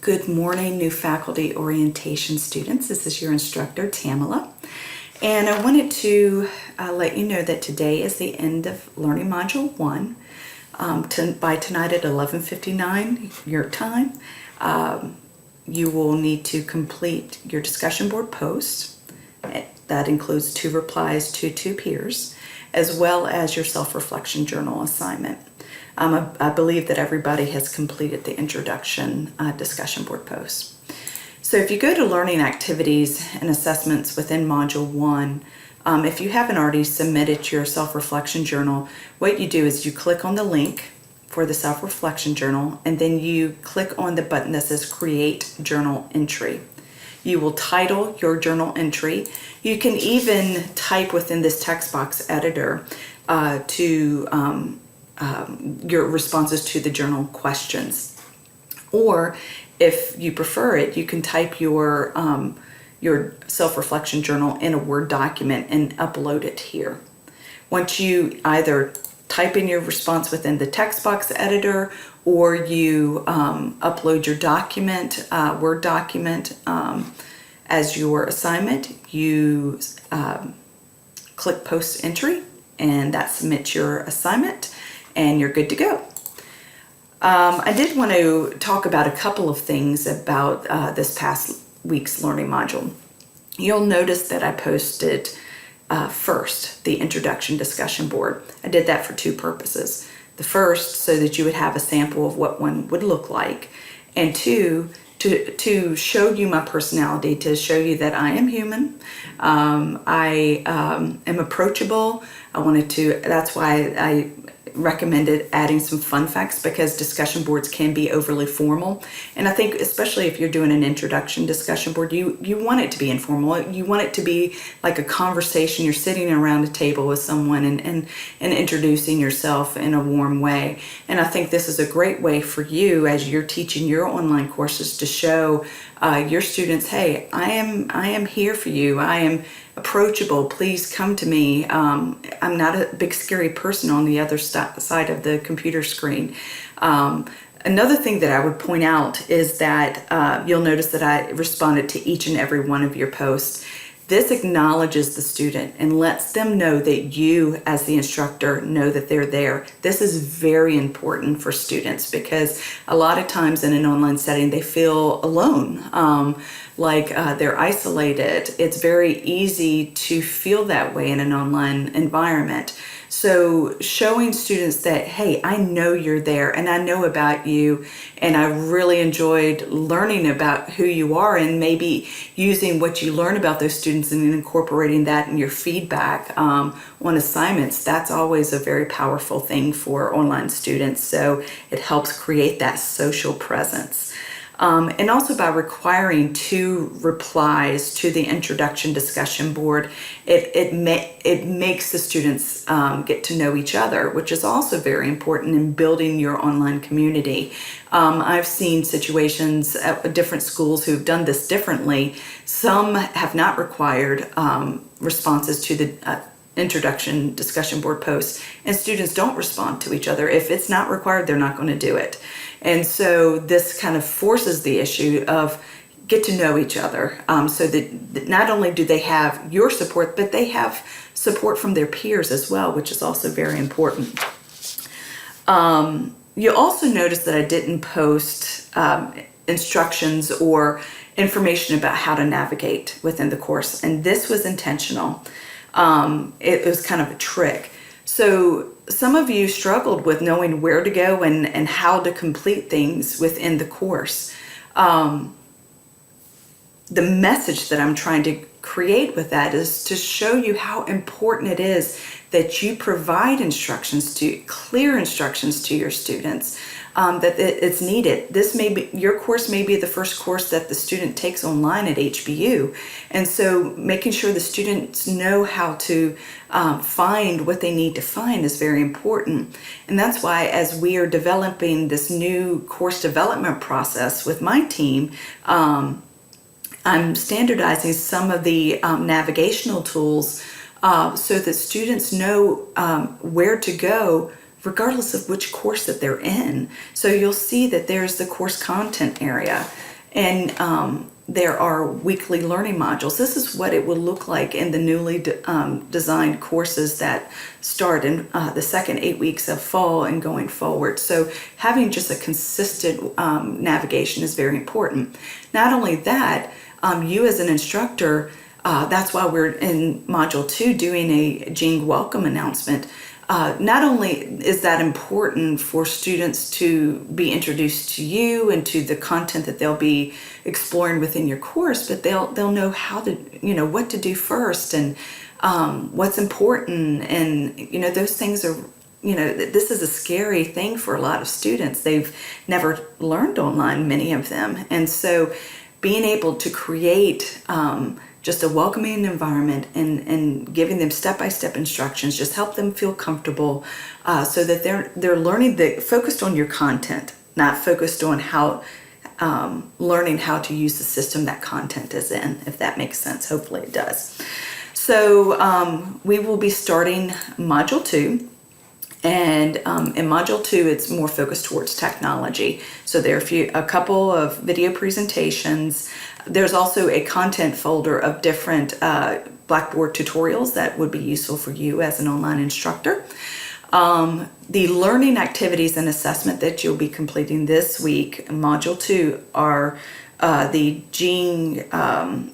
Good morning, new faculty orientation students. This is your instructor, Tamala. And I wanted to let you know that today is the end of Learning Module 1. By tonight at 11:59 your time, you will need to complete your discussion board post. That includes 2 replies to 2 peers, as well as your self-reflection journal assignment. I believe that everybody has completed the introduction discussion board post. So if you go to learning activities and assessments within Module 1, if you haven't already submitted your self-reflection journal, what you do is you click on the link for the self-reflection journal, and then you click on the button that says Create Journal Entry. You will title your journal entry. You can even type within this text box editor your responses to the journal questions. Or if you prefer it, you can type your self-reflection journal in a Word document and upload it here. Once you either type in your response within the text box editor, or you upload your document, Word document, as your assignment, you click Post Entry, and that submits your assignment, and you're good to go. I did want to talk about a couple of things about this past week's learning module. You'll notice that I posted first the introduction discussion board. I did that for 2 purposes. The first, so that you would have a sample of what one would look like, and 2, to show you my personality, to show you that I am human. I am approachable. That's why I recommended adding some fun facts, because discussion boards can be overly formal, and I think especially if you're doing an introduction discussion board, you want it to be informal. You want it to be like a conversation. You're sitting around a table with someone and introducing yourself in a warm way, and I think this is a great way for you as you're teaching your online courses to show your students, hey, I am here for you. I am approachable. Please come to me. I'm not a big scary person on the other side of the computer screen. Another thing that I would point out is that you'll notice that I responded to each and every one of your posts. This acknowledges the student and lets them know that you, as the instructor, know that they're there. This is very important for students, because a lot of times in an online setting they feel alone, like they're isolated. It's very easy to feel that way in an online environment. So showing students that, hey, I know you're there and I know about you, and I really enjoyed learning about who you are, and maybe using what you learn about those students and incorporating that in your feedback on assignments, that's always a very powerful thing for online students. So it helps create that social presence. And also by requiring 2 replies to the introduction discussion board, it makes the students get to know each other, which is also very important in building your online community. I've seen situations at different schools who've done this differently. Some have not required responses to the introduction discussion board posts, and students don't respond to each other. If it's not required, they're not going to do it. And so this kind of forces the issue of get to know each other, so that not only do they have your support, but they have support from their peers as well, which is also very important. You'll also notice that I didn't post instructions or information about how to navigate within the course, and this was intentional. It was kind of a trick. So some of you struggled with knowing where to go and how to complete things within the course. The message that I'm trying to create with that is to show you how important it is that you provide clear instructions to your students, that it's needed. Your course may be the first course that the student takes online at HBU, and so making sure the students know how to find what they need to find is very important. And that's why, as we are developing this new course development process with my team, I'm standardizing some of the navigational tools so that students know where to go regardless of which course that they're in. So you'll see that there's the course content area. And there are weekly learning modules. This is what it will look like in the newly designed courses that start in the second 8 weeks of fall and going forward. So having just a consistent navigation is very important. Not only that, you as an instructor, that's why we're in Module 2 doing a Jean welcome announcement. Not only is that important for students to be introduced to you and to the content that they'll be exploring within your course, but they'll know how to, what to do first and what's important. And, those things are, this is a scary thing for a lot of students. They've never learned online, many of them. And so being able to create just a welcoming environment and giving them step-by-step instructions, just help them feel comfortable so that they're learning, focused on your content, not focused on how learning how to use the system that content is in, if that makes sense. Hopefully it does. So we will be starting Module 2. And in Module 2, it's more focused towards technology. So there are a couple of video presentations. There's also a content folder of different Blackboard tutorials that would be useful for you as an online instructor. The learning activities and assessment that you'll be completing this week in Module 2 are the Jean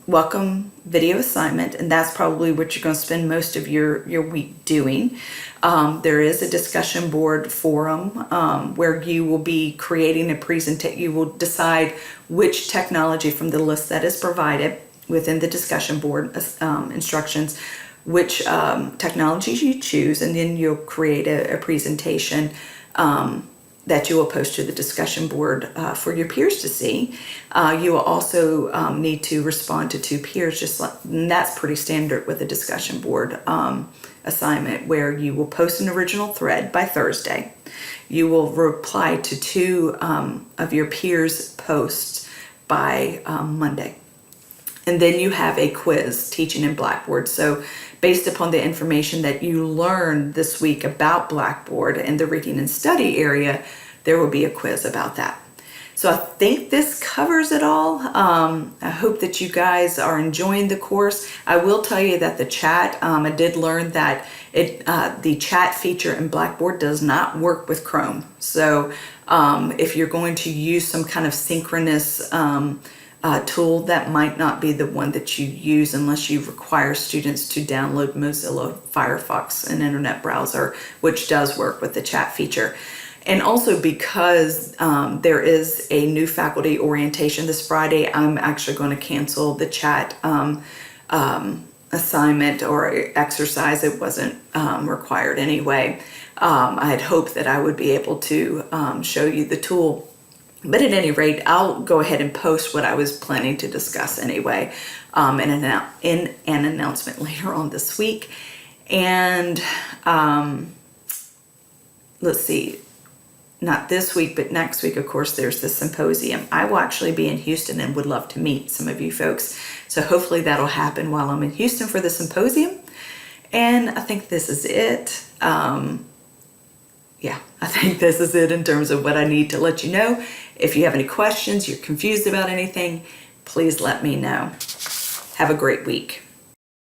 welcome video assignment, and that's probably what you're going to spend most of your week doing. There is a discussion board forum where you will be creating a presentation. You will decide which technology from the list that is provided within the discussion board instructions, which technologies you choose, and then you'll create a presentation that you will post to the discussion board for your peers to see. You will also need to respond to 2 peers, and that's pretty standard with a discussion board assignment, where you will post an original thread by Thursday. You will reply to 2 of your peers' posts by Monday. And then you have a quiz, teaching in Blackboard. So based upon the information that you learned this week about Blackboard and the reading and study area, there will be a quiz about that. So I think this covers it all. I hope that you guys are enjoying the course. I will tell you that the chat, I did learn that the chat feature in Blackboard does not work with Chrome. So if you're going to use some kind of synchronous tool, that might not be the one that you use unless you require students to download Mozilla Firefox, an internet browser, which does work with the chat feature. And also because there is a new faculty orientation this Friday, I'm actually going to cancel the chat assignment or exercise. It wasn't required anyway. I had hoped that I would be able to show you the tool. But at any rate, I'll go ahead and post what I was planning to discuss anyway in an announcement later on this week. And let's see, not this week, but next week, of course, there's the symposium. I will actually be in Houston and would love to meet some of you folks. So hopefully that'll happen while I'm in Houston for the symposium. And I think this is it. Yeah, I think this is it in terms of what I need to let you know. If you have any questions, you're confused about anything, please let me know. Have a great week.